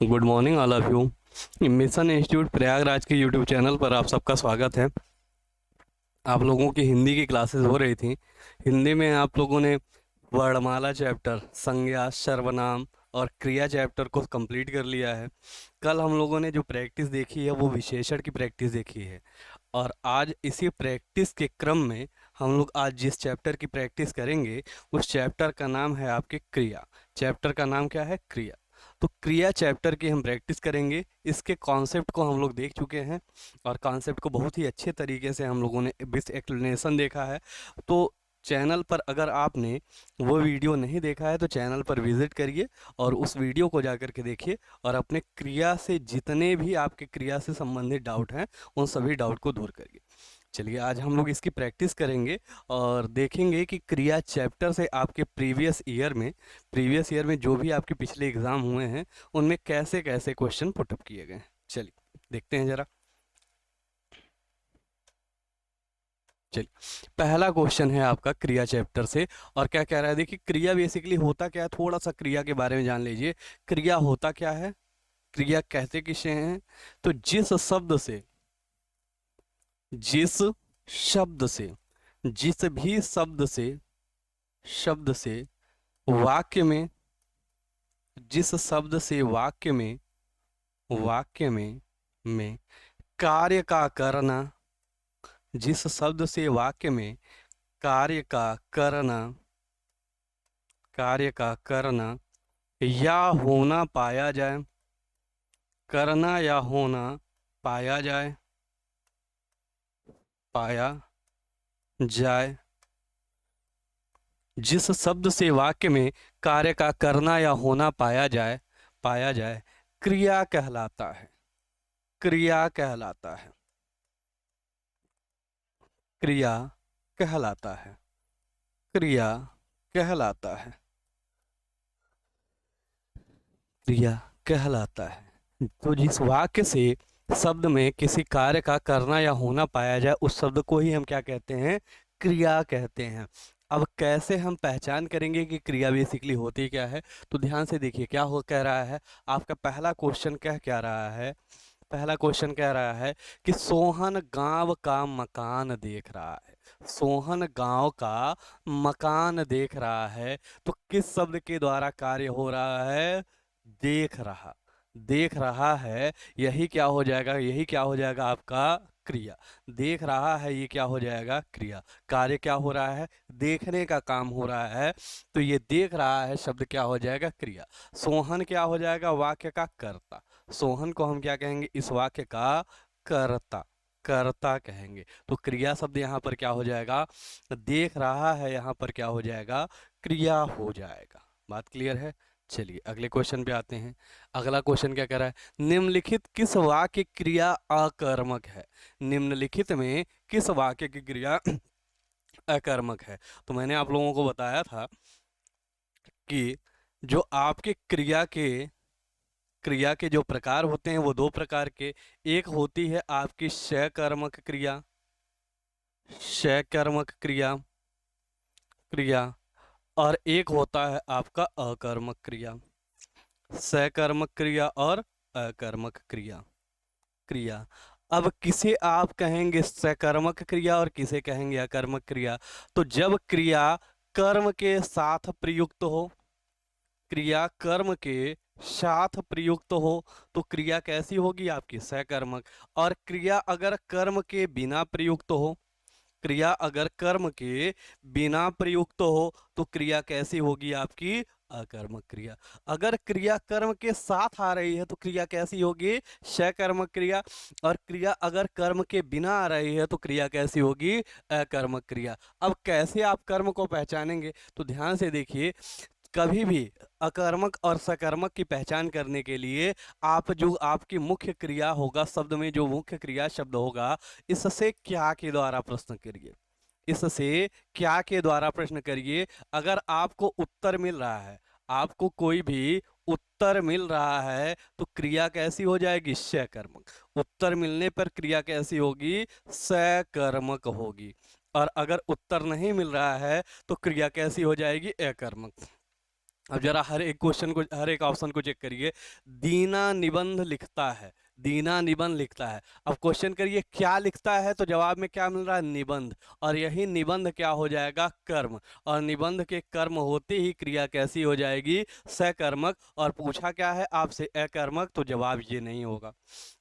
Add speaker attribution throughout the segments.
Speaker 1: Good morning all of you. Mission institute Prayagraj के YouTube channel पर आप सबका स्वागत है। आप लोगों की हिंदी की क्लासेस हो रही थी। हिंदी में आप लोगों ने वर्णमाला चैप्टर, संज्ञा, सर्वनाम और क्रिया चैप्टर को कंप्लीट कर लिया है। कल हम लोगों ने जो प्रैक्टिस देखी है वो विशेषण की प्रैक्टिस देखी है, और आज इसी प्रैक्टिस के क्रम में हम लोग आज जिस चैप्टर की प्रैक्टिस करेंगे उस चैप्टर का नाम है आपके क्रिया। चैप्टर का नाम क्या है? क्रिया। तो क्रिया चैप्टर की हम प्रैक्टिस करेंगे। इसके कॉन्सेप्ट को हम लोग देख चुके हैं और कॉन्सेप्ट को बहुत ही अच्छे तरीके से हम लोगों ने विथ एक्सप्लेनेशन देखा है। तो चैनल पर अगर आपने वो वीडियो नहीं देखा है तो चैनल पर विज़िट करिए और उस वीडियो को जा कर के देखिए और अपने क्रिया से जितने भी आपके क्रिया से संबंधित डाउट हैं उन सभी डाउट को दूर करिए। चलिए आज हम लोग इसकी प्रैक्टिस करेंगे और देखेंगे कि क्रिया चैप्टर से आपके प्रीवियस ईयर में जो भी आपके पिछले एग्ज़ाम हुए हैं उनमें कैसे कैसे क्वेश्चन पुटअप किए गए हैं। चलिए देखते हैं ज़रा। चलिए पहला क्वेश्चन है आपका क्रिया चैप्टर से, और क्या कह रहा है देखिए, क्रिया बेसिकली होता क्या है, थोड़ा सा क्रिया के बारे में जान लीजिए। क्रिया होता क्या है, क्रिया कहते किसे हैं? तो जिस शब्द से जिस भी शब्द से वाक्य में जिस शब्द से वाक्य में कार्य का करना जिस शब्द से वाक्य में कार्य का करना या होना पाया जाए, करना या होना पाया जाए जिस शब्द से वाक्य में कार्य का करना या होना पाया जाए क्रिया कहलाता है। क्रिया कहलाता है। क्रिया कहलाता है। क्रिया कहलाता है। क्रिया कहलाता है। तो जिस वाक्य से शब्द में किसी कार्य का करना या होना पाया जाए उस शब्द को ही हम क्या कहते हैं? क्रिया कहते हैं। अब कैसे हम पहचान करेंगे कि क्रिया बेसिकली होती क्या है? तो ध्यान से देखिए क्या हो कह रहा है आपका पहला क्वेश्चन। क्या रहा है? पहला क्वेश्चन कह रहा है कि सोहन गांव का मकान देख रहा है। सोहन गांव का मकान देख रहा है। तो किस शब्द के द्वारा कार्य हो रहा है? देख रहा। देख रहा है, यही क्या हो जाएगा? यही क्या हो जाएगा आपका? क्रिया। देख रहा है, ये क्या हो जाएगा? क्रिया। कार्य क्या हो रहा है? देखने का काम हो रहा है। तो ये देख रहा है शब्द क्या हो जाएगा? क्रिया। सोहन क्या हो जाएगा? वाक्य का कर्ता। सोहन को हम क्या कहेंगे? इस वाक्य का कर्ता। कर्ता कहेंगे। तो क्रिया शब्द यहाँ पर क्या हो जाएगा? देख रहा है, यहाँ पर क्या हो जाएगा? क्रिया हो जाएगा। बात क्लियर है? चलिए अगले क्वेश्चन पे आते हैं। अगला क्वेश्चन क्या कह रहा है? निम्नलिखित किस वाक्य क्रिया अकर्मक है? निम्नलिखित में किस वाक्य की क्रिया अकर्मक है? तो मैंने आप लोगों को बताया था कि जो आपके क्रिया के जो प्रकार होते हैं वो दो प्रकार के। एक होती है आपकी सकर्मक क्रिया, और एक होता है आपका अकर्मक क्रिया। सकर्मक क्रिया और अकर्मक क्रिया। अब किसे आप कहेंगे सकर्मक क्रिया और किसे कहेंगे अकर्मक क्रिया? तो जब क्रिया कर्म के साथ प्रयुक्त हो, क्रिया कर्म के साथ प्रयुक्त हो तो क्रिया कैसी होगी आपकी? सकर्मक। और क्रिया अगर कर्म के बिना प्रयुक्त हो, क्रिया अगर कर्म के बिना प्रयुक्त हो तो क्रिया कैसी होगी आपकी? अकर्मक क्रिया। अगर क्रिया कर्म के साथ आ रही है तो क्रिया कैसी होगी? सकर्मक क्रिया। और क्रिया अगर कर्म के बिना आ रही है तो क्रिया कैसी होगी? अकर्मक क्रिया। अब कैसे आप कर्म को पहचानेंगे? तो ध्यान से देखिए, कभी भी अकर्मक और सकर्मक की पहचान करने के लिए आप जो आपकी मुख्य क्रिया होगा, शब्द में जो मुख्य क्रिया शब्द होगा, इससे क्या के द्वारा प्रश्न करिए। इससे क्या के द्वारा प्रश्न करिए। अगर आपको उत्तर मिल रहा है, आपको कोई भी उत्तर मिल रहा है तो क्रिया कैसी हो जाएगी? सकर्मक। उत्तर मिलने पर क्रिया कैसी होगी? सकर्मक होगी। और अगर उत्तर नहीं मिल रहा है तो क्रिया कैसी हो जाएगी? अकर्मक। अब जरा हर एक क्वेश्चन को, हर एक ऑप्शन को चेक करिए। दीना निबंध लिखता है, दीना निबंध लिखता है। अब क्वेश्चन करिए क्या लिखता है, तो जवाब में क्या मिल रहा है, निबंध। और यही निबंध क्या हो जाएगा, कर्म। और निबंध के कर्म होते ही क्रिया कैसी हो जाएगी, सकर्मक। और पूछा क्या है आपसे, अकर्मक, तो जवाब ये नहीं होगा,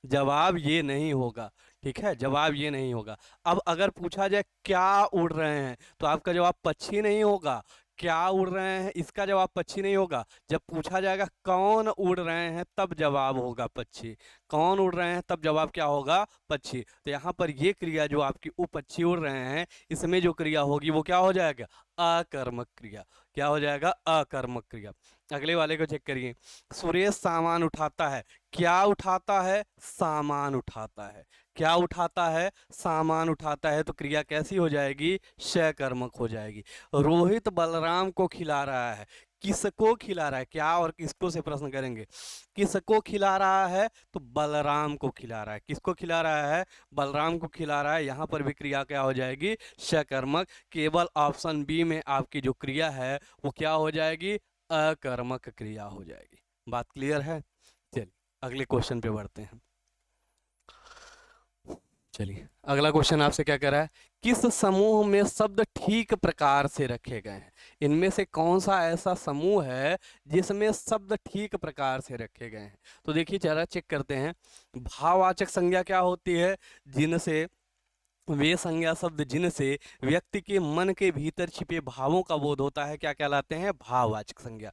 Speaker 1: जवाब ये नहीं होगा। ठीक है, जवाब ये नहीं होगा। अब अगर पूछा जाए क्या उड़ रहे हैं, तो आपका जवाब पक्षी नहीं होगा। क्या उड़ रहे हैं, इसका जवाब पक्षी नहीं होगा। जब पूछा जाएगा कौन उड़ रहे हैं, तब जवाब होगा पक्षी। कौन उड़ रहे हैं, तब जवाब क्या होगा, पक्षी। तो यहाँ पर ये क्रिया जो आपकी पक्षी उड़ रहे हैं, इसमें जो क्रिया होगी वो क्या हो जाएगा, अकर्मक क्रिया। क्या हो जाएगा, अकर्मक क्रिया। अगले वाले को चेक करिए। सुरेश सामान उठाता है, क्या उठाता है, सामान उठाता है। क्या उठाता है, सामान उठाता है। तो क्रिया कैसी हो जाएगी, सकर्मक हो जाएगी। रोहित बलराम को खिला रहा है, किसको खिला रहा है, क्या और किसको से प्रश्न करेंगे। किसको खिला रहा है, तो बलराम को खिला रहा है। किसको खिला रहा है, बलराम को खिला रहा है। यहाँ पर भी क्रिया क्या हो जाएगी, सकर्मक। केवल ऑप्शन बी में आपकी जो क्रिया है वो क्या हो जाएगी, अकर्मक क्रिया हो जाएगी। बात क्लियर है। चलिए अगले क्वेश्चन पे बढ़ते हैं। चलिए अगला क्वेश्चन आपसे क्या कह रहा है, किस समूह में शब्द ठीक प्रकार से रखे गए हैं। इनमें से कौन सा ऐसा समूह है जिसमें शब्द ठीक प्रकार से रखे गए हैं। तो देखिए जरा चेक करते हैं। भाववाचक संज्ञा क्या होती है, जिनसे, वे संज्ञा शब्द जिनसे व्यक्ति के मन के भीतर छिपे भावों का बोध होता है, क्या कहलाते हैं, भाववाचक संज्ञा।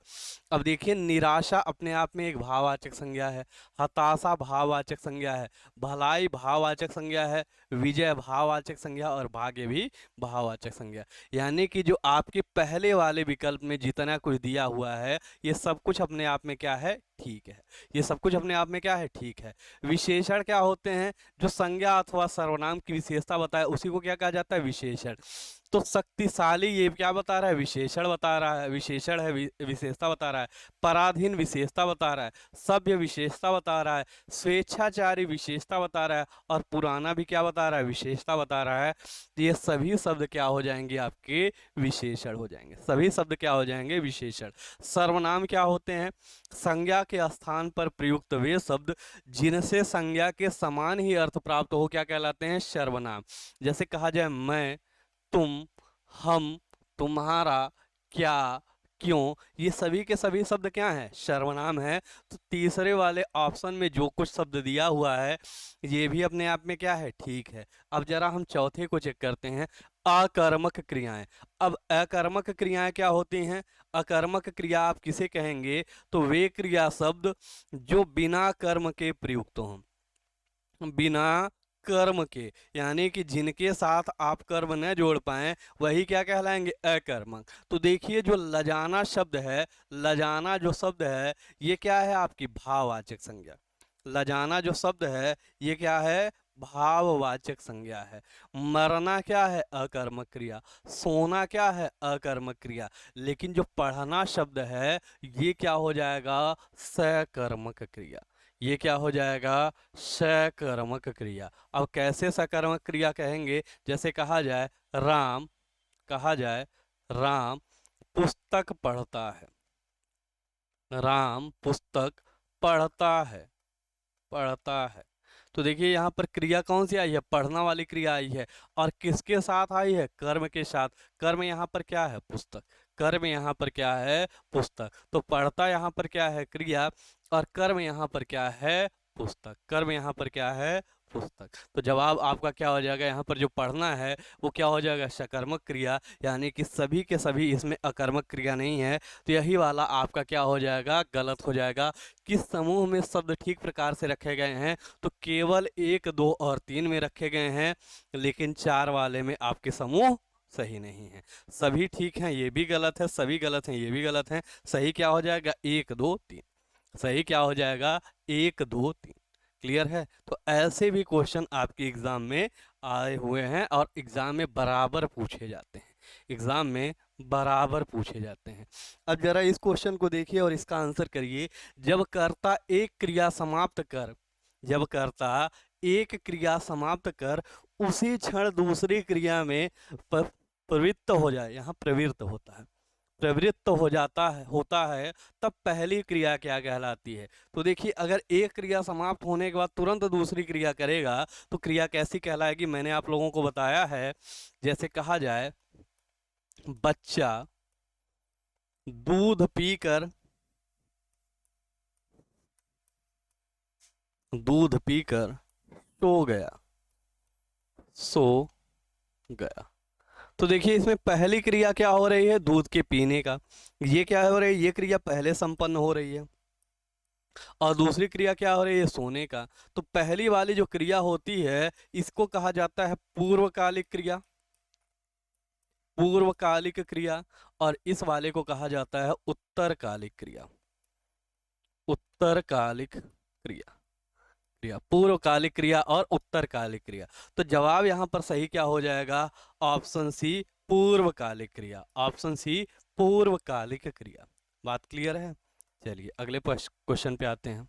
Speaker 1: अब देखिए निराशा अपने आप में एक भाववाचक संज्ञा है, हताशा भाववाचक संज्ञा है, भलाई भाववाचक संज्ञा है, विजय भाववाचक संज्ञा, और भाग्य भी भाववाचक संज्ञा। यानी कि जो आपके पहले वाले विकल्प में जितना कुछ दिया हुआ है, ये सब कुछ अपने आप में क्या है, ठीक है। ये सब कुछ अपने आप में क्या है, ठीक है। विशेषण क्या होते हैं, जो संज्ञा अथवा सर्वनाम की विशेषता बताए उसी को क्या कहा जाता है, विशेषण। तो शक्तिशाली ये क्या बता रहा है, विशेषण बता रहा है, विशेषण है, विशेषता बता रहा है। पराधीन विशेषता बता रहा है, सभ्य विशेषता बता रहा है, स्वेच्छाचारी विशेषता बता रहा है, और पुराना भी क्या बता रहा है, विशेषता बता रहा है। तो ये सभी शब्द क्या हो जाएंगे, आपके विशेषण हो जाएंगे। सभी शब्द क्या हो जाएंगे, विशेषण। सर्वनाम क्या होते हैं, संज्ञा के स्थान पर प्रयुक्त वे शब्द जिनसे संज्ञा के समान ही अर्थ प्राप्त हो, क्या कहलाते हैं, सर्वनाम। जैसे कहा जाए मैं, तुम, हम, तुम्हारा, क्या, क्यों, ये सभी के सभी शब्द क्या हैं, सर्वनाम है। तो तीसरे वाले ऑप्शन में जो कुछ शब्द दिया हुआ है ये भी अपने आप में क्या है, ठीक है। अब जरा हम चौथे को चेक करते हैं, अकर्मक क्रियाएं। अब अकर्मक क्रियाएं क्या होती हैं, अकर्मक क्रिया आप किसे कहेंगे, तो वे क्रिया शब्द जो बिना कर्म के प्रयुक्त हों, बिना कर्म के, यानी कि जिनके साथ आप कर्म न जोड़ पाए, वही क्या कहलाएंगे, अकर्मक। तो देखिए जो लजाना शब्द है, लजाना जो शब्द है ये क्या है, आपकी भाववाचक संज्ञा। लजाना जो शब्द है ये क्या है, भाववाचक संज्ञा है। मरना क्या है, अकर्मक क्रिया। सोना क्या है, अकर्मक क्रिया। लेकिन जो पढ़ना शब्द है ये क्या हो जाएगा, सकर्मक क्रिया। ये क्या हो जाएगा, सकर्मक क्रिया। अब कैसे सकर्मक क्रिया कहेंगे, जैसे कहा जाए राम, कहा जाए राम पुस्तक पढ़ता है, राम पुस्तक पढ़ता है, पढ़ता है। तो देखिए यहाँ पर क्रिया कौन सी आई है, पढ़ना वाली क्रिया आई है। और किसके साथ आई है, कर्म के साथ। कर्म यहाँ पर क्या है, पुस्तक। कर्म यहाँ पर क्या है, पुस्तक। तो पढ़ता यहाँ पर क्या है, क्रिया, और कर्म यहाँ पर क्या है, पुस्तक। कर्म यहाँ पर क्या है, पुस्तक। तो जवाब आपका क्या हो जाएगा, यहाँ पर जो पढ़ना है वो क्या हो जाएगा, सकर्मक क्रिया। यानी कि सभी के सभी इसमें अकर्मक क्रिया नहीं है। तो यही वाला आपका क्या हो जाएगा, गलत हो जाएगा। किस समूह में शब्द ठीक प्रकार से रखे गए हैं, तो केवल 1, 2 और 3 में रखे गए हैं, लेकिन 4 वाले में आपके समूह सही नहीं है। सभी ठीक हैं ये भी गलत है, सभी गलत हैं ये भी गलत हैं। सही क्या हो जाएगा, 1, 2, 3। सही क्या हो जाएगा, 1, 2, 3। क्लियर है। तो ऐसे भी क्वेश्चन आपके एग्जाम में आए हुए हैं और एग्जाम में बराबर पूछे जाते हैं, एग्जाम में बराबर पूछे जाते हैं। अब जरा इस क्वेश्चन को देखिए और इसका आंसर करिए। जब कर्ता एक क्रिया समाप्त कर, जब कर्ता एक क्रिया समाप्त कर उसी क्षण दूसरी क्रिया में प्रवृत्त हो जाए, यहाँ प्रवृत्त होता है, प्रवृत्त हो जाता है होता है तब पहली क्रिया क्या कहलाती है। तो देखिए अगर एक क्रिया समाप्त होने के बाद तुरंत दूसरी क्रिया करेगा तो क्रिया कैसी कहलाएगी, मैंने आप लोगों को बताया है। जैसे कहा जाए बच्चा दूध पीकर सो गया, सो गया। तो देखिए इसमें पहली क्रिया क्या हो रही है, दूध के पीने का, ये क्या हो रही है, ये क्रिया पहले संपन्न हो रही है। और दूसरी क्रिया क्या हो रही है, सोने का। तो पहली वाली जो क्रिया होती है इसको कहा जाता है पूर्वकालिक क्रिया, पूर्वकालिक क्रिया। और इस वाले को कहा जाता है उत्तरकालिक क्रिया, उत्तरकालिक क्रिया। क्रिया पूर्वकालिक क्रिया और उत्तरकालिक क्रिया। तो जवाब यहाँ पर सही क्या हो जाएगा, ऑप्शन सी पूर्वकालिक क्रिया, ऑप्शन सी पूर्वकालिक क्रिया। बात क्लियर है। चलिए अगले क्वेश्चन पे आते हैं।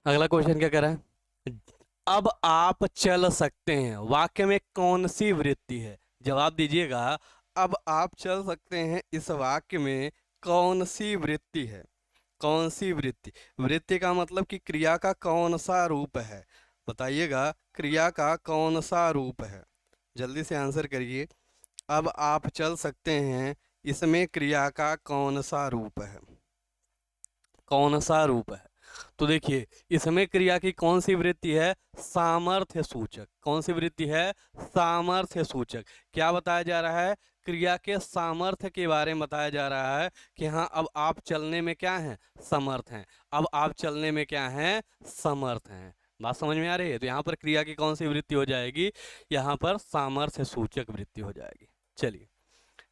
Speaker 1: अगला क्वेश्चन क्या कह रहा है, अब आप चल सकते हैं वाक्य में कौन सी वृत्ति है। जवाब दीजिएगा, अब आप चल सकते हैं इस वाक्य में कौन सी वृत्ति है, कौन सी वृत्ति। वृत्ति का मतलब कि क्रिया का कौन सा रूप है, बताइएगा क्रिया का कौन सा रूप है, जल्दी से आंसर करिए। अब आप चल सकते हैं इसमें क्रिया का कौन सा रूप है, कौन सा रूप है। तो देखिए इसमें क्रिया की कौन सी वृत्ति है, सामर्थ्य सूचक। कौन सी वृत्ति है, सामर्थ्य सूचक। क्या बताया जा रहा है, क्रिया के सामर्थ्य के बारे में बताया जा रहा है कि हाँ अब आप चलने में क्या हैं, समर्थ हैं। अब आप चलने में क्या हैं, समर्थ हैं। बात समझ में आ रही है। तो यहाँ पर क्रिया की कौन सी वृत्ति हो जाएगी, यहाँ पर सामर्थ्य सूचक वृत्ति हो जाएगी। चलिए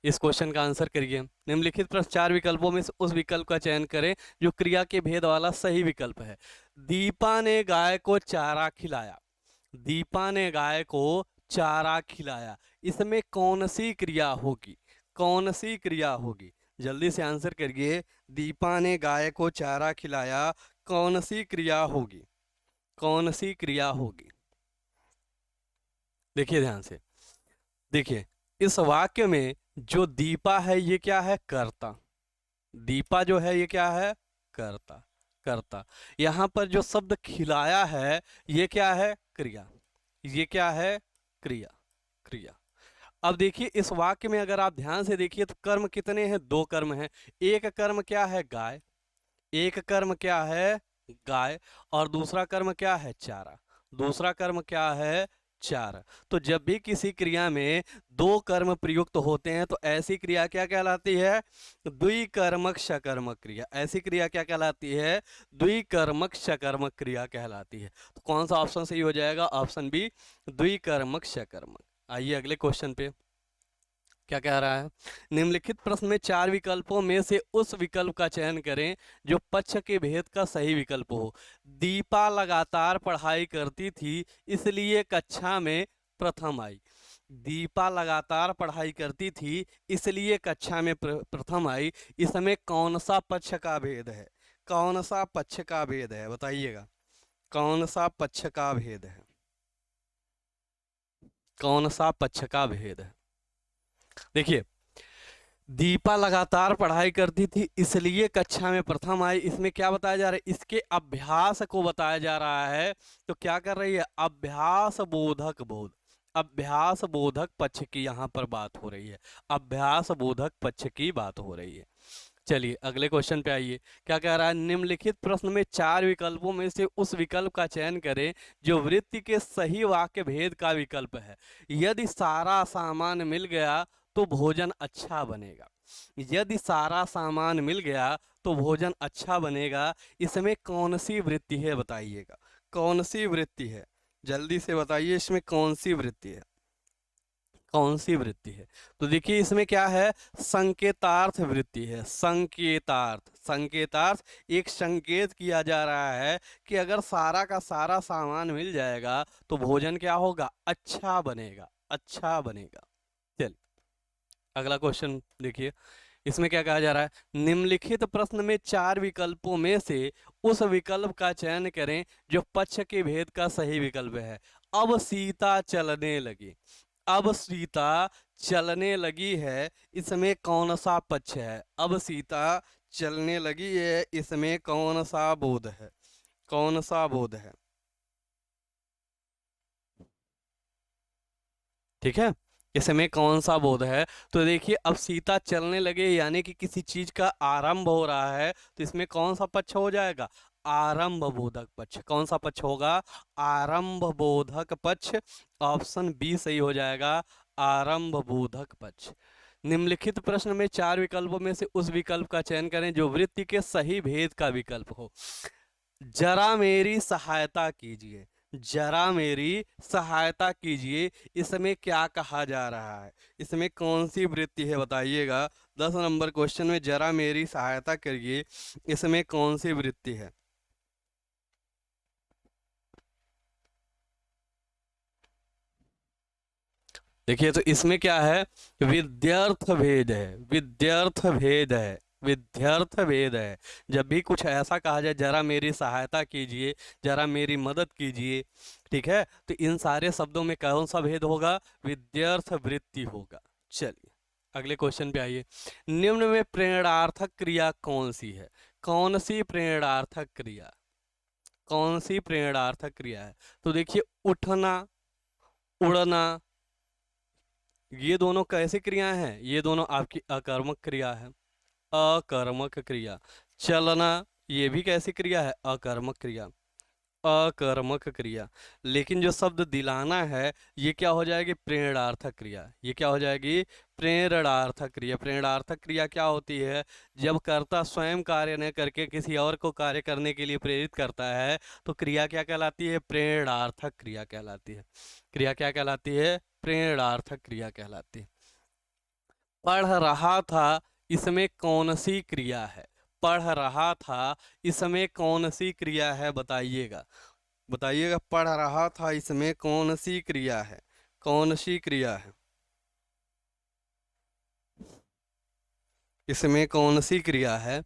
Speaker 1: इस क्वेश्चन का आंसर करिए। निम्नलिखित प्रश्न 4 विकल्पों में से उस विकल्प का चयन करें जो क्रिया के भेद वाला सही विकल्प है। दीपा ने गाय को चारा खिलाया, दीपा ने गाय को चारा खिलाया, इसमें कौन सी क्रिया होगी, कौन सी क्रिया होगी, जल्दी से आंसर करिए। दीपा ने गाय को चारा खिलाया, कौन सी क्रिया होगी, कौन सी क्रिया होगी। देखिए ध्यान से, देखिए इस वाक्य में जो दीपा है ये क्या है, कर्ता। दीपा जो है ये क्या है, कर्ता, कर्ता। यहां पर जो शब्द खिलाया है ये क्या है, क्रिया, ये क्या है, क्रिया, क्रिया। अब देखिए इस वाक्य में अगर आप ध्यान से देखिए तो कर्म कितने हैं, दो कर्म हैं। एक कर्म क्या है, गाय, एक कर्म क्या है, गाय, और दूसरा कर्म क्या है, चारा, दूसरा कर्म क्या है, चार। तो जब भी किसी क्रिया में दो कर्म प्रयुक्त होते हैं तो ऐसी क्रिया क्या कहलाती है, द्विकर्मक सकर्मक क्रिया। ऐसी क्रिया क्या कहलाती है, द्विकर्मक सकर्मक क्रिया कहलाती है। तो कौन सा ऑप्शन सही हो जाएगा, ऑप्शन बी द्विकर्मक सकर्मक। आइए अगले क्वेश्चन पे क्या कह रहा है। निम्नलिखित प्रश्न में 4 विकल्पों में से उस विकल्प का चयन करें जो पक्ष के भेद का सही विकल्प हो। दीपा लगातार पढ़ाई करती थी इसलिए कक्षा में प्रथम आई। दीपा लगातार पढ़ाई करती थी इसलिए कक्षा में प्रथम आई, इसमें कौन सा पक्ष का भेद है, कौन सा पक्ष का भेद है, बताइएगा कौन सा पक्ष का भेद है, कौन सा पक्ष का भेद है। देखिए दीपा लगातार पढ़ाई करती थी इसलिए कक्षा में प्रथम आई, इसमें क्या बताया जा रहा है, इसके अभ्यास को बताया जा रहा है। तो क्या कर रही है, अभ्यास बोधक बोध, अभ्यास बोधक पक्ष की यहाँ पर बात हो रही है, अभ्यास बोधक पक्ष की बात हो रही है। चलिए अगले क्वेश्चन पे आइए। क्या कह रहा है, निम्नलिखित प्रश्न में 4 विकल्पों में से उस विकल्प का चयन करें जो वृत्ति के सही वाक्य भेद का विकल्प है। यदि सारा सामान मिल गया तो भोजन अच्छा बनेगा, यदि सारा सामान मिल गया तो भोजन अच्छा बनेगा, इसमें कौन सी वृत्ति है, बताइएगा कौन सी वृत्ति है, जल्दी से बताइए इसमें कौन सी वृत्ति है, कौन सी वृत्ति है। तो देखिए इसमें क्या है, संकेतार्थ वृत्ति है, संकेतार्थ, संकेतार्थ एक संकेत किया जा रहा है कि अगर सारा का सारा सामान मिल जाएगा तो भोजन क्या होगा, अच्छा बनेगा, अच्छा बनेगा। चल अगला क्वेश्चन देखिए, इसमें क्या कहा जा रहा है, निम्नलिखित प्रश्न में 4 विकल्पों में से उस विकल्प का चयन करें जो पक्ष के भेद का सही विकल्प है। अब सीता चलने लगी, अब सीता चलने लगी है, इसमें कौन सा पक्ष है? अब सीता चलने लगी है, इसमें कौन सा बोध है? कौन सा बोध है? ठीक है, इसमें कौन सा बोध है? तो देखिए, अब सीता चलने लगे यानी कि किसी चीज का आरंभ हो रहा है, तो इसमें कौन सा पक्ष हो जाएगा? आरंभ बोधक पक्ष। कौन सा पक्ष होगा? आरंभ बोधक पक्ष। ऑप्शन बी सही हो जाएगा, आरंभ बोधक पक्ष। निम्नलिखित प्रश्न में चार विकल्पों में से उस विकल्प का चयन करें जो वृत्ति के सही भेद का विकल्प हो। जरा मेरी सहायता कीजिए, जरा मेरी सहायता कीजिए, इसमें क्या कहा जा रहा है? इसमें कौन सी वृत्ति है बताइएगा। 10 नंबर क्वेश्चन में जरा मेरी सहायता करिए, इसमें कौन सी वृत्ति है? देखिए, तो इसमें क्या है? विद्यार्थ भेद है, विद्यार्थ भेद है, विद्यार्थ भेद है। जब भी कुछ ऐसा कहा जाए, जरा मेरी सहायता कीजिए, जरा मेरी मदद कीजिए, ठीक है, तो इन सारे शब्दों में कौन सा भेद होगा? विद्यार्थ वृत्ति होगा। चलिए अगले क्वेश्चन पे आइए। निम्न में प्रेरणार्थक क्रिया कौन सी है? कौन सी प्रेरणार्थक क्रिया? कौन सी प्रेरणार्थक क्रिया है? तो देखिए, उठना, उड़ना, ये दोनों कैसी क्रियाएं हैं? ये दोनों आपकी अकर्मक क्रिया है, अकर्मक क्रिया। चलना, ये भी कैसी क्रिया है? अकर्मक क्रिया, अकर्मक क्रिया। लेकिन जो शब्द दिलाना है, ये क्या हो जाएगी? प्रेरणार्थक क्रिया। ये क्या हो जाएगी? प्रेरणार्थक क्रिया। प्रेरणार्थक क्रिया क्या होती है? जब कर्ता स्वयं कार्य न करके किसी और को कार्य करने के लिए प्रेरित करता है, तो क्रिया क्या कहलाती है? प्रेरणार्थक क्रिया कहलाती है। क्रिया क्या कहलाती है? प्रेरणार्थक क्रिया कहलाती है। पढ़ रहा था, इसमें कौन सी क्रिया है? पढ़ रहा था, इसमें कौन सी क्रिया है? बताइएगा, बताइएगा। पढ़ रहा था, इसमें कौन सी क्रिया है? कौन सी क्रिया है? इसमें कौन सी क्रिया है?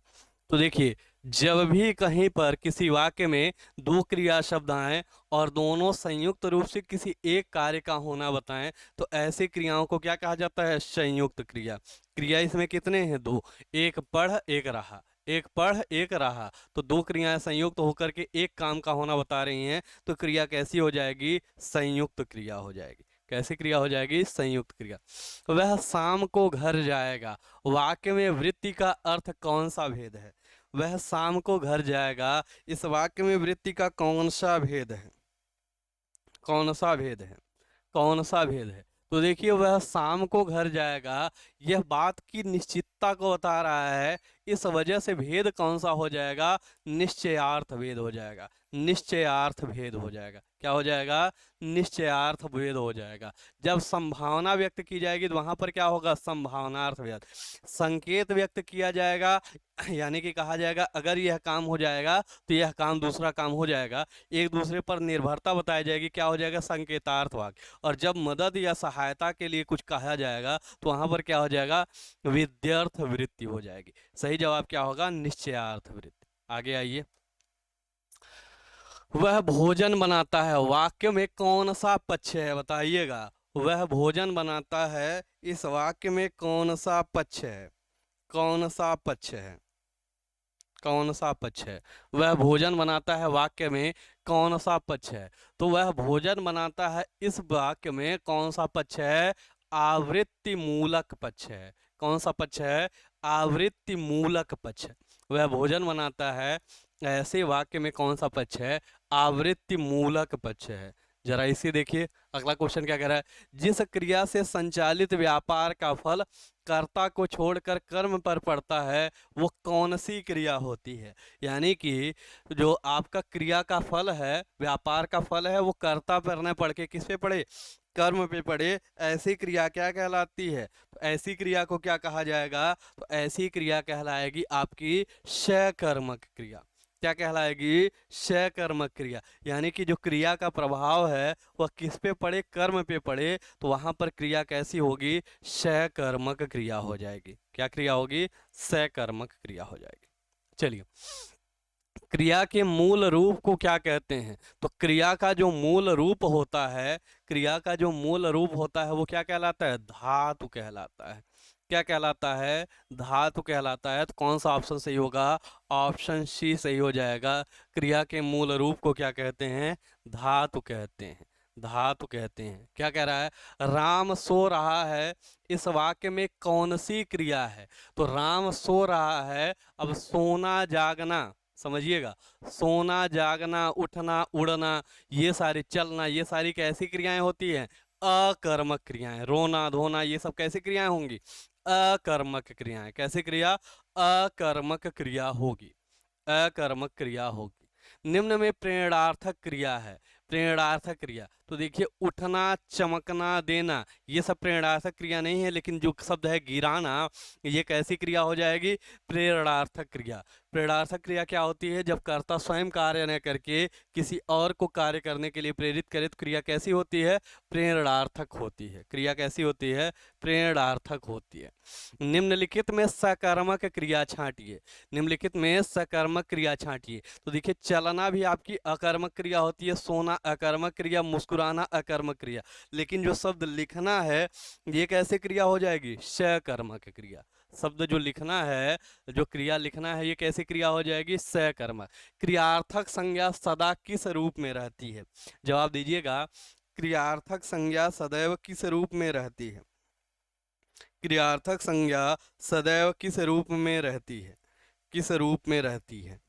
Speaker 1: तो देखिए, जब भी कहीं पर किसी वाक्य में दो क्रिया शब्द आए और दोनों संयुक्त रूप से किसी एक कार्य का होना बताएं, तो ऐसी क्रियाओं को क्या कहा जाता है? संयुक्त क्रिया। क्रिया इसमें कितने हैं? दो। एक पढ़, एक रहा। एक पढ़, एक रहा, तो दो क्रियाएं संयुक्त होकर के एक काम का होना बता रही हैं, तो क्रिया कैसी हो जाएगी? संयुक्त क्रिया हो जाएगी। कैसी क्रिया हो जाएगी? संयुक्त क्रिया। वह शाम को घर जाएगा, वाक्य में वृत्ति का अर्थ कौन सा भेद है? वह शाम को घर जाएगा, इस वाक्य में वृत्ति का कौन सा भेद है? कौन सा भेद है? कौन सा भेद है? तो देखिए, वह शाम को घर जाएगा, यह बात की निश्चितता को बता रहा है। इस वजह से भेद कौन सा हो जाएगा? निश्चयार्थ भेद हो जाएगा। निश्चयार्थ भेद हो जाएगा। क्या हो जाएगा? निश्चयार्थ भेद हो जाएगा। जब संभावना व्यक्त की जाएगी तो वहां पर क्या होगा? संभावनार्थ भेद। संकेत व्यक्त किया जाएगा, यानी कि कहा जाएगा अगर यह काम हो जाएगा तो यह काम, दूसरा काम हो जाएगा। एक दूसरे पर निर्भरता बताई जाएगी, क्या हो जाएगा? संकेतार्थ वाक्य। और जब मदद या सहायता के लिए कुछ कहा जाएगा तो वहां पर क्या हो जाएगा? विद्यार्थ वृत्ति हो जाएगी। सही जवाब क्या होगा? निश्चयार्थ वृत्ति। आगे आइए। वह भोजन बनाता है, वाक्य में कौन सा पक्ष है? बताइएगा। वह भोजन बनाता है, इस वाक्य में कौन सा पक्ष है? कौन सा पक्ष है? कौन सा पक्ष है? वह भोजन बनाता है, वाक्य में कौन सा पक्ष है? तो वह भोजन बनाता है, इस वाक्य में कौन सा पक्ष है? आवृत्ति मूलक पक्ष है। कौन सा पक्ष है? आवृत्ति मूलक पक्ष। वह भोजन बनाता है, ऐसे वाक्य में कौन सा पक्ष है? आवृत्ति मूलक पक्ष है। जरा इसे देखिए, अगला क्वेश्चन क्या कह रहा है? जिस क्रिया से संचालित व्यापार का फल कर्ता को छोड़कर कर्म पर पड़ता है, वो कौन सी क्रिया होती है? यानी कि जो आपका क्रिया का फल है, व्यापार का फल है, वो कर्ता पर न पड़ के किस पे पड़े? कर्म पे पड़े। ऐसी क्रिया क्या कहलाती है? तो ऐसी क्रिया को क्या कहा जाएगा? तो ऐसी क्रिया कहलाएगी आपकी सकर्मक क्रिया। क्या कहलाएगी? सकर्मक क्रिया। यानी कि जो क्रिया का प्रभाव है वह किस पे पड़े? कर्म पे पड़े, तो वहां पर क्रिया कैसी होगी? सकर्मक क्रिया हो जाएगी। क्या क्रिया होगी? सकर्मक क्रिया हो जाएगी। चलिए, क्रिया के मूल रूप को क्या कहते हैं? तो क्रिया का जो मूल रूप होता है, क्रिया का जो मूल रूप होता है वो क्या कहलाता है? धातु कहलाता है। क्या कहलाता है? धातु कहलाता है। तो कौन सा ऑप्शन सही होगा? ऑप्शन सी सही हो जाएगा। क्रिया के मूल रूप को क्या कहते हैं? धातु कहते हैं। धातु कहते हैं। क्या कह रहा है? राम सो रहा है, इस वाक्य में कौन सी क्रिया है? तो राम सो रहा है, अब सोना जागना, समझिएगा, सोना जागना उठना उड़ना ये सारी, चलना, ये सारी कैसी क्रियाएं होती हैं? अकर्मक क्रियाएं। रोना धोना ये सब कैसी क्रियाएं होंगी? अकर्मक क्रियाएं। कैसी क्रिया? अकर्मक क्रिया होगी। अकर्मक क्रिया होगी। निम्न में प्रेरणार्थक क्रिया है। प्रेरणार्थक क्रिया तो देखिए, उठना चमकना देना ये सब प्रेरणार्थक क्रिया नहीं है, लेकिन जो शब्द है गिराना ये कैसी क्रिया हो जाएगी? प्रेरणार्थक क्रिया। प्रेरणार्थक क्रिया क्या होती है? जब कर्ता स्वयं कार्य न करके किसी और को कार्य करने के लिए प्रेरित करे तो क्रिया कैसी होती है? प्रेरणार्थक होती है। क्रिया कैसी होती है? प्रेरणार्थक होती है। निम्नलिखित में सकर्मक क्रिया छांटिए। निम्नलिखित में सकर्मक क्रिया छांटिए। तो देखिए, चलना भी आपकी अकर्मक क्रिया होती है, सोना अकर्मक क्रिया, मुस्कुराना अकर्मक क्रिया, लेकिन जो शब्द लिखना है ये कैसे क्रिया हो जाएगी? सकर्मक क्रिया। शब्द जो लिखना है, जो क्रिया लिखना है ये कैसी क्रिया हो जाएगी? सकर्मक। क्रियार्थक संज्ञा सदा किस रूप में रहती है? जवाब दीजिएगा। क्रियार्थक संज्ञा सदैव किस रूप में रहती है? क्रियार्थक संज्ञा सदैव किस रूप में रहती है? किस रूप में रहती है?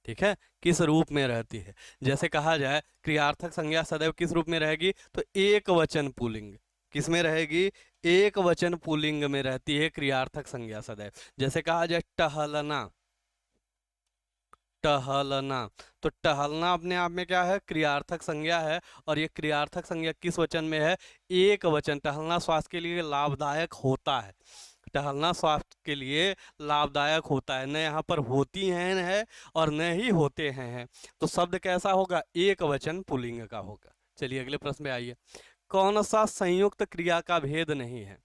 Speaker 1: ठीक है, किस रूप में रहती है? जैसे कहा जाए क्रियार्थक संज्ञा सदैव किस रूप में रहेगी, तो एक वचन पुल्लिंग। किस में रहेगी? एक वचन पुल्लिंग में रहती है क्रियार्थक संज्ञा सदैव। जैसे कहा जाए टहलना, टहलना, तो टहलना अपने आप में क्या है? क्रियार्थक संज्ञा है। और ये क्रियार्थक संज्ञा किस वचन में है? एक वचन। टहलना स्वास्थ्य के लिए लाभदायक होता है। टहलना स्वास्थ्य के लिए लाभदायक होता है। न यहाँ पर होती हैं है और न ही होते हैं। तो शब्द कैसा होगा? एक वचन पुल्लिंग का होगा। चलिए अगले प्रश्न में आइए। कौन सा संयुक्त क्रिया का भेद नहीं है?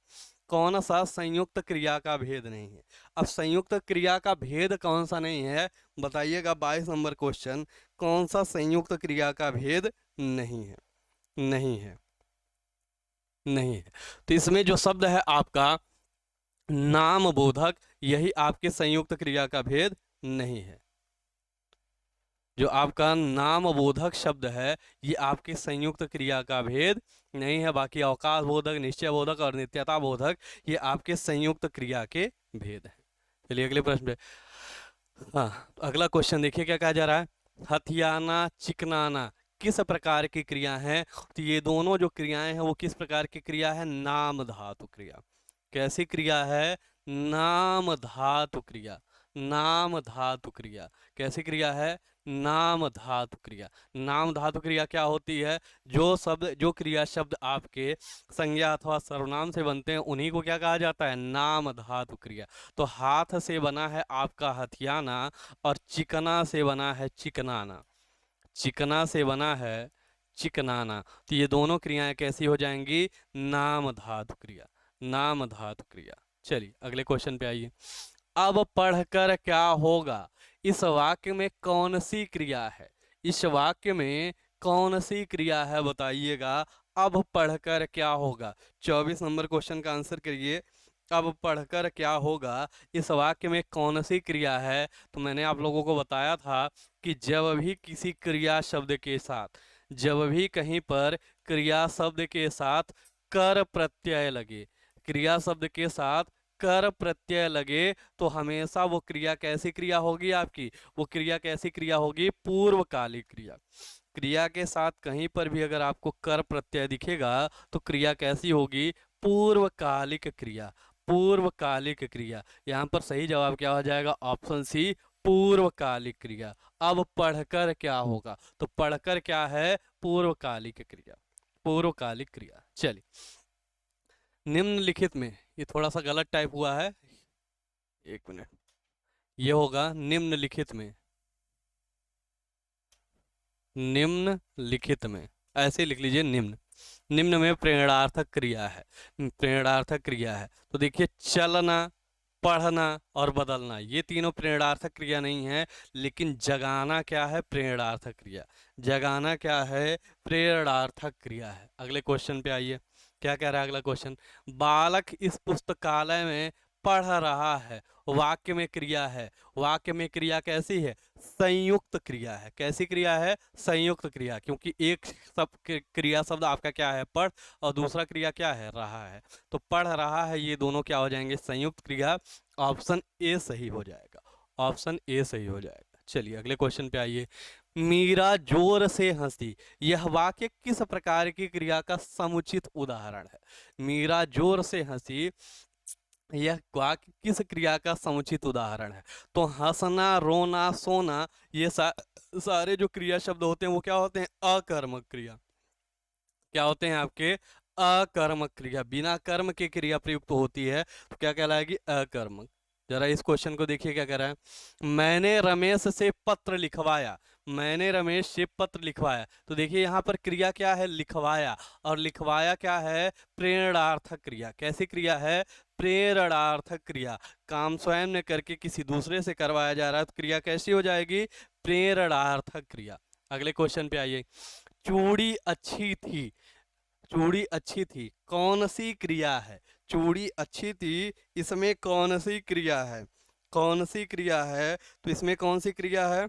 Speaker 1: कौन सा संयुक्त क्रिया का भेद नहीं है? अब संयुक्त क्रिया का भेद कौन सा नहीं है बताइएगा। 22 नंबर क्वेश्चन, कौन सा संयुक्त क्रिया का भेद नहीं है? नहीं है, नहीं है। तो इसमें जो शब्द है आपका नाम बोधक, यही आपके संयुक्त क्रिया का भेद नहीं है। जो आपका नाम बोधक शब्द है ये आपके संयुक्त क्रिया का भेद नहीं है। बाकी अवकाश बोधक, निश्चय बोधक और नित्यता बोधक ये आपके संयुक्त क्रिया के भेद हैं। चलिए अगले प्रश्न पे। हाँ, तो अगला क्वेश्चन देखिए क्या कहा जा रहा है। हथियाना चिकनाना किस प्रकार की क्रिया है? तो ये दोनों जो क्रियाएं हैं वो किस प्रकार की क्रिया है? नाम धातु क्रिया। कैसी क्रिया है? नाम धातु क्रिया। नाम धातु क्रिया। कैसी क्रिया है? नाम धातु क्रिया। नाम धातु क्रिया क्या होती है? जो शब्द, जो क्रिया शब्द आपके संज्ञा अथवा सर्वनाम से बनते हैं उन्हीं को क्या कहा जाता है? नाम धातु क्रिया। तो हाथ से बना है आपका हथियाना और चिकना से बना है चिकनाना। चिकना से बना है चिकनाना। तो ये दोनों क्रियाएं कैसी हो जाएंगी? नाम धातु क्रिया। नाम धातु क्रिया। चलिए अगले क्वेश्चन पे आइए। अब पढ़कर क्या होगा? इस वाक्य में कौन सी क्रिया है? इस वाक्य में कौन सी क्रिया है बताइएगा। अब पढ़कर क्या होगा? 24 नंबर क्वेश्चन का आंसर करिए। अब पढ़कर क्या होगा, इस वाक्य में कौन सी क्रिया है? तो मैंने आप लोगों को बताया था कि जब भी किसी क्रिया शब्द के साथ, जब भी कहीं पर क्रिया शब्द के साथ कर प्रत्यय लगे, क्रिया शब्द के साथ कर प्रत्यय लगे तो हमेशा वो क्रिया कैसी क्रिया होगी आपकी? वो क्रिया कैसी क्रिया होगी? पूर्वकालिक क्रिया। क्रिया के साथ कहीं पर भी अगर आपको कर प्रत्यय दिखेगा तो क्रिया कैसी होगी? पूर्वकालिक क्रिया। पूर्वकालिक क्रिया। यहाँ पर सही जवाब क्या हो जाएगा? ऑप्शन सी, पूर्वकालिक क्रिया। अब पढ़कर क्या होगा? तो पढ़कर क्या है? पूर्वकालिक क्रिया। पूर्वकालिक क्रिया। चलिए, निम्नलिखित में, ये थोड़ा सा गलत टाइप हुआ है, एक मिनट, ये होगा निम्नलिखित में। निम्नलिखित में ऐसे लिख लीजिए, निम्न। निम्न में प्रेरणार्थक क्रिया है। प्रेरणार्थक क्रिया है तो देखिए, चलना, पढ़ना और बदलना ये तीनों प्रेरणार्थक क्रिया नहीं है, लेकिन जगाना क्या है? प्रेरणार्थक क्रिया। जगाना क्या है? प्रेरणार्थक क्रिया है। अगले क्वेश्चन पे आइए, क्या कह रहा है अगला क्वेश्चन? बालक इस पुस्तकालय में पढ़ रहा है, वाक्य में क्रिया है। वाक्य में क्रिया कैसी है? संयुक्त क्रिया है। कैसी क्रिया है? संयुक्त क्रिया, क्योंकि एक सब क्रिया शब्द आपका क्या है? पढ़, और दूसरा क्रिया क्या है? रहा है। तो पढ़ रहा है, ये दोनों क्या हो जाएंगे? संयुक्त क्रिया। ऑप्शन ए सही हो जाएगा। ऑप्शन ए सही हो जाएगा। चलिए अगले क्वेश्चन पे आइए। मीरा जोर से हंसी, यह वाक्य किस प्रकार की क्रिया का समुचित उदाहरण है? मीरा जोर से हंसी, यह वाक्य किस क्रिया का समुचित उदाहरण है? तो हंसना, रोना, सोना, ये सारे जो क्रिया शब्द होते हैं वो क्या होते हैं? अकर्मक क्रिया। क्या होते हैं आपके? अकर्मक क्रिया। बिना कर्म के क्रिया प्रयुक्त होती है तो क्या कहलाएगी? अकर्मक। जरा इस क्वेश्चन को देखिए क्या कह रहा है। मैंने रमेश से पत्र लिखवाया। मैंने रमेश से पत्र लिखवाया, तो देखिए यहाँ पर क्रिया क्या है? लिखवाया। और लिखवाया क्या है? प्रेरणार्थक क्रिया। कैसी क्रिया है? प्रेरणार्थक क्रिया। काम स्वयं ने करके किसी दूसरे से करवाया जा रहा है, तो क्रिया कैसी हो जाएगी? प्रेरणार्थक क्रिया। अगले क्वेश्चन पे आइए। चूड़ी अच्छी थी, चूड़ी अच्छी थी, कौन सी क्रिया है? चूड़ी अच्छी थी, इसमें कौन सी क्रिया है? कौन सी क्रिया है? तो इसमें कौन सी क्रिया है?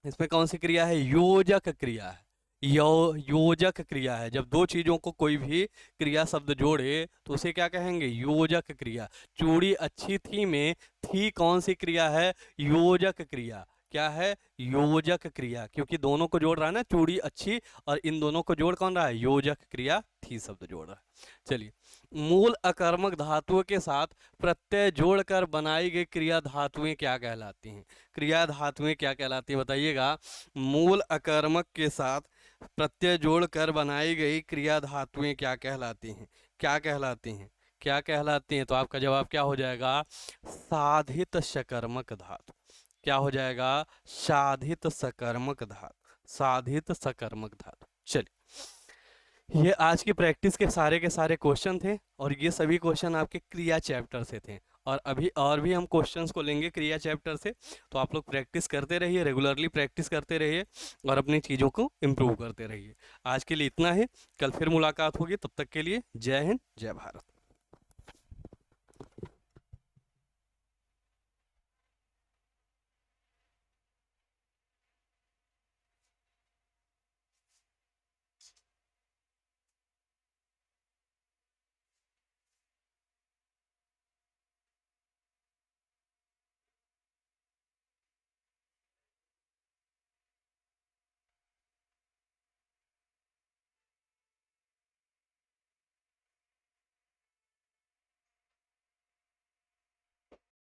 Speaker 1: इसमें कौन सी क्रिया है? योजक क्रिया है। योजक क्रिया है। जब दो चीजों को कोई भी क्रिया शब्द जोड़े तो उसे क्या कहेंगे? योजक क्रिया। चूड़ी अच्छी थी में थी कौन सी क्रिया है? योजक क्रिया। क्या है? योजक क्रिया, क्योंकि दोनों को जोड़ रहा है ना, चूड़ी अच्छी, और इन दोनों को जोड़ कौन रहा है? योजक क्रिया थी शब्द जोड़ रहा है। चलिए, मूल अकर्मक धातुओं के साथ प्रत्यय जोड़कर बनाई गई क्रिया धातुएं क्या कहलाती हैं? क्रिया धातुएं क्या कहलाती हैं बताइएगा? मूल अकर्मक के साथ प्रत्यय जोड़कर बनाई गई क्रिया धातुएं क्या कहलाती हैं? क्या कहलाती हैं? क्या कहलाती हैं? तो आपका जवाब क्या हो जाएगा? साधित सकर्मक धातु। क्या हो जाएगा? साधित सकर्मक धातु। साधित सकर्मक धातु। चलिए, ये आज की प्रैक्टिस के सारे क्वेश्चन थे, और ये सभी क्वेश्चन आपके क्रिया चैप्टर से थे। और अभी और भी हम क्वेश्चंस को लेंगे क्रिया चैप्टर से, तो आप लोग प्रैक्टिस करते रहिए, रेगुलरली प्रैक्टिस करते रहिए, और अपनी चीज़ों को इम्प्रूव करते रहिए। आज के लिए इतना ही, कल फिर मुलाकात होगी, तब तक के लिए जय हिंद, जय भारत।